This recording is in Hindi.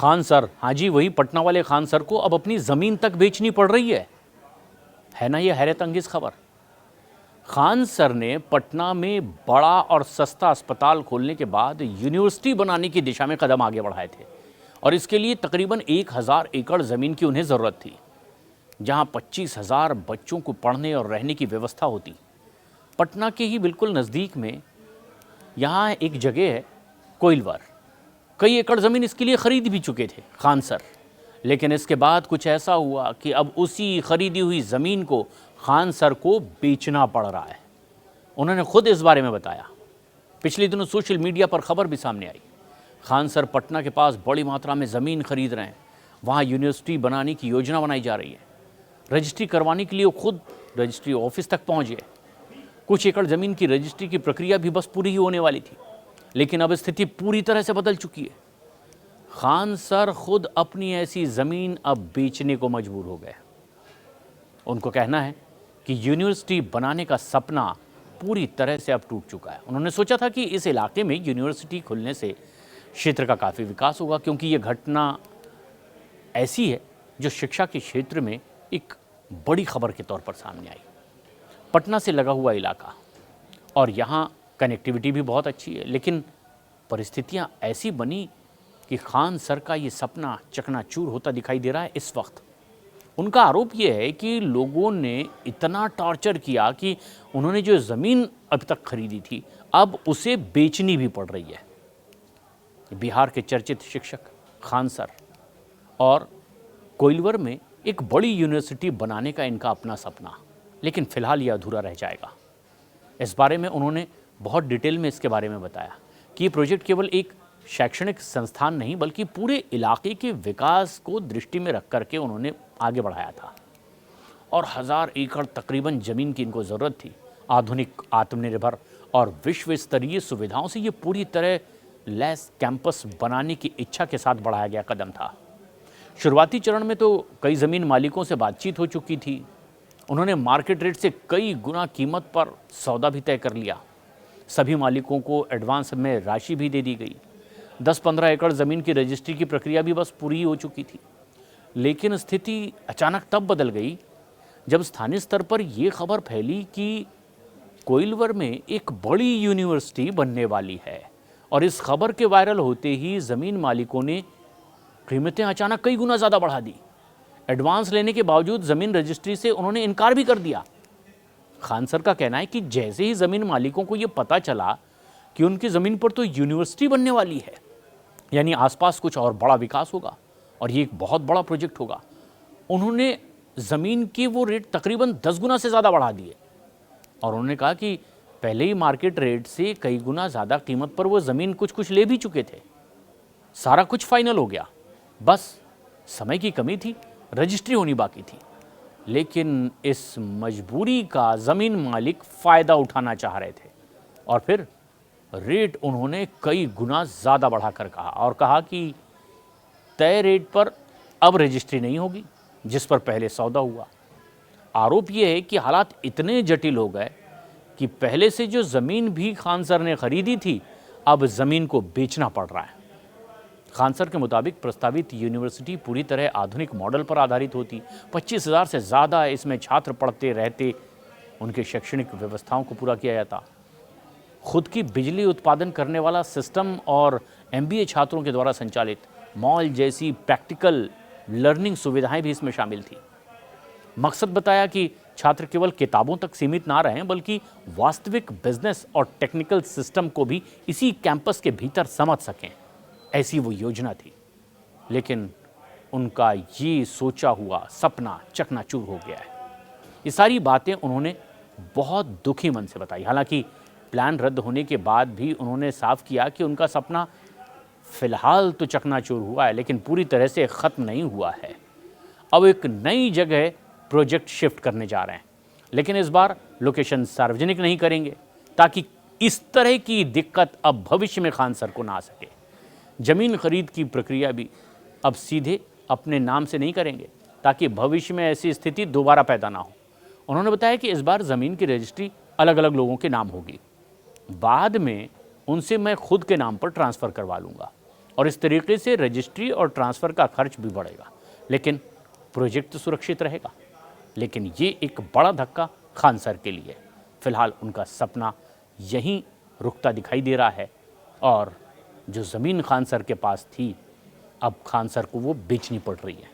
खान सर, हाँ जी वही पटना वाले खान सर को अब अपनी ज़मीन तक बेचनी पड़ रही है ना ये हैरत अंगेज़ खबर। खान सर ने पटना में बड़ा और सस्ता अस्पताल खोलने के बाद यूनिवर्सिटी बनाने की दिशा में कदम आगे बढ़ाए थे और इसके लिए तकरीबन 1000 एकड़ ज़मीन की उन्हें ज़रूरत थी, जहां 25,000 बच्चों को पढ़ने और रहने की व्यवस्था होती। पटना के ही बिल्कुल नज़दीक में यहाँ एक जगह है कोइलवर। कई एकड़ ज़मीन इसके लिए ख़रीद भी चुके थे खान सर, लेकिन इसके बाद कुछ ऐसा हुआ कि अब उसी ख़रीदी हुई ज़मीन को खान सर को बेचना पड़ रहा है। उन्होंने खुद इस बारे में बताया। पिछले दिनों सोशल मीडिया पर खबर भी सामने आई। खान सर पटना के पास बड़ी मात्रा में ज़मीन खरीद रहे हैं, वहाँ यूनिवर्सिटी बनाने की योजना बनाई जा रही है। रजिस्ट्री करवाने के लिए वो खुद रजिस्ट्री ऑफिस तक पहुँच गए। कुछ एकड़ ज़मीन की रजिस्ट्री की प्रक्रिया भी बस पूरी ही होने वाली थी, लेकिन अब स्थिति पूरी तरह से बदल चुकी है। खान सर खुद अपनी ऐसी ज़मीन अब बेचने को मजबूर हो गए। उनको कहना है कि यूनिवर्सिटी बनाने का सपना पूरी तरह से अब टूट चुका है। उन्होंने सोचा था कि इस इलाके में यूनिवर्सिटी खुलने से क्षेत्र का काफ़ी विकास होगा, क्योंकि ये घटना ऐसी है जो शिक्षा के क्षेत्र में एक बड़ी खबर के तौर पर सामने आई। पटना से लगा हुआ इलाका और यहाँ कनेक्टिविटी भी बहुत अच्छी है, लेकिन परिस्थितियाँ ऐसी बनी कि खान सर का ये सपना चकनाचूर होता दिखाई दे रहा है इस वक्त। उनका आरोप ये है कि लोगों ने इतना टॉर्चर किया कि उन्होंने जो ज़मीन अभी तक खरीदी थी अब उसे बेचनी भी पड़ रही है। बिहार के चर्चित शिक्षक खान सर और कोइलवर में एक बड़ी यूनिवर्सिटी बनाने का इनका अपना सपना, लेकिन फ़िलहाल यह अधूरा रह जाएगा। इस बारे में उन्होंने बहुत डिटेल में इसके बारे में बताया कि ये प्रोजेक्ट केवल एक शैक्षणिक संस्थान नहीं बल्कि पूरे इलाके के विकास को दृष्टि में रख करके उन्होंने आगे बढ़ाया था। और 1000 एकड़ तकरीबन ज़मीन की इनको ज़रूरत थी। आधुनिक, आत्मनिर्भर और विश्व स्तरीय सुविधाओं से ये पूरी तरह लैस कैंपस बनाने की इच्छा के साथ बढ़ाया गया कदम था। शुरुआती चरण में तो कई ज़मीन मालिकों से बातचीत हो चुकी थी। उन्होंने मार्केट रेट से कई गुना कीमत पर सौदा भी तय कर लिया। सभी मालिकों को एडवांस में राशि भी दे दी गई। 10-15 एकड़ ज़मीन की रजिस्ट्री की प्रक्रिया भी बस पूरी हो चुकी थी। लेकिन स्थिति अचानक तब बदल गई जब स्थानीय स्तर पर यह खबर फैली कि कोइलवर में एक बड़ी यूनिवर्सिटी बनने वाली है। और इस खबर के वायरल होते ही ज़मीन मालिकों ने कीमतें अचानक कई गुना ज़्यादा बढ़ा दी। एडवांस लेने के बावजूद ज़मीन रजिस्ट्री से उन्होंने इनकार भी कर दिया। खान सर का कहना है कि जैसे ही ज़मीन मालिकों को ये पता चला कि उनकी ज़मीन पर तो यूनिवर्सिटी बनने वाली है, यानी आसपास कुछ और बड़ा विकास होगा और ये एक बहुत बड़ा प्रोजेक्ट होगा, उन्होंने ज़मीन के वो रेट तकरीबन 10 गुना से ज़्यादा बढ़ा दिए। और उन्होंने कहा कि पहले ही मार्केट रेट से कई गुना ज़्यादा कीमत पर वो ज़मीन कुछ ले भी चुके थे। सारा कुछ फाइनल हो गया, बस समय की कमी थी, रजिस्ट्री होनी बाकी थी। लेकिन इस मजबूरी का ज़मीन मालिक फ़ायदा उठाना चाह रहे थे और फिर रेट उन्होंने कई गुना ज़्यादा बढ़ाकर कहा और कहा कि तय रेट पर अब रजिस्ट्री नहीं होगी जिस पर पहले सौदा हुआ। आरोप ये है कि हालात इतने जटिल हो गए कि पहले से जो ज़मीन भी खान सर ने खरीदी थी अब ज़मीन को बेचना पड़ रहा है। खान सर के मुताबिक प्रस्तावित यूनिवर्सिटी पूरी तरह आधुनिक मॉडल पर आधारित होती। 25,000 से ज़्यादा इसमें छात्र पढ़ते रहते, उनके शैक्षणिक व्यवस्थाओं को पूरा किया जाता। खुद की बिजली उत्पादन करने वाला सिस्टम और MBA छात्रों के द्वारा संचालित मॉल जैसी प्रैक्टिकल लर्निंग सुविधाएं भी इसमें शामिल थी। मकसद बताया कि छात्र केवल किताबों तक सीमित ना रहें बल्कि वास्तविक बिजनेस और टेक्निकल सिस्टम को भी इसी कैंपस के भीतर समझ सकें, ऐसी वो योजना थी। लेकिन उनका ये सोचा हुआ सपना चकनाचूर हो गया है। ये सारी बातें उन्होंने बहुत दुखी मन से बताई। हालांकि प्लान रद्द होने के बाद भी उन्होंने साफ किया कि उनका सपना फ़िलहाल तो चकनाचूर हुआ है, लेकिन पूरी तरह से ख़त्म नहीं हुआ है। अब एक नई जगह प्रोजेक्ट शिफ्ट करने जा रहे हैं, लेकिन इस बार लोकेशन सार्वजनिक नहीं करेंगे ताकि इस तरह की दिक्कत अब भविष्य में खान सर को ना आ सके। ज़मीन खरीद की प्रक्रिया भी अब सीधे अपने नाम से नहीं करेंगे ताकि भविष्य में ऐसी स्थिति दोबारा पैदा ना हो। उन्होंने बताया कि इस बार ज़मीन की रजिस्ट्री अलग अलग लोगों के नाम होगी, बाद में उनसे मैं खुद के नाम पर ट्रांसफ़र करवा लूँगा। और इस तरीके से रजिस्ट्री और ट्रांसफ़र का खर्च भी बढ़ेगा, लेकिन प्रोजेक्ट तो सुरक्षित रहेगा। लेकिन ये एक बड़ा धक्का खान सर के लिए। फिलहाल उनका सपना यहीं रुकता दिखाई दे रहा है और जो ज़मीन खान सर के पास थी, अब खान सर को वो बेचनी पड़ रही है।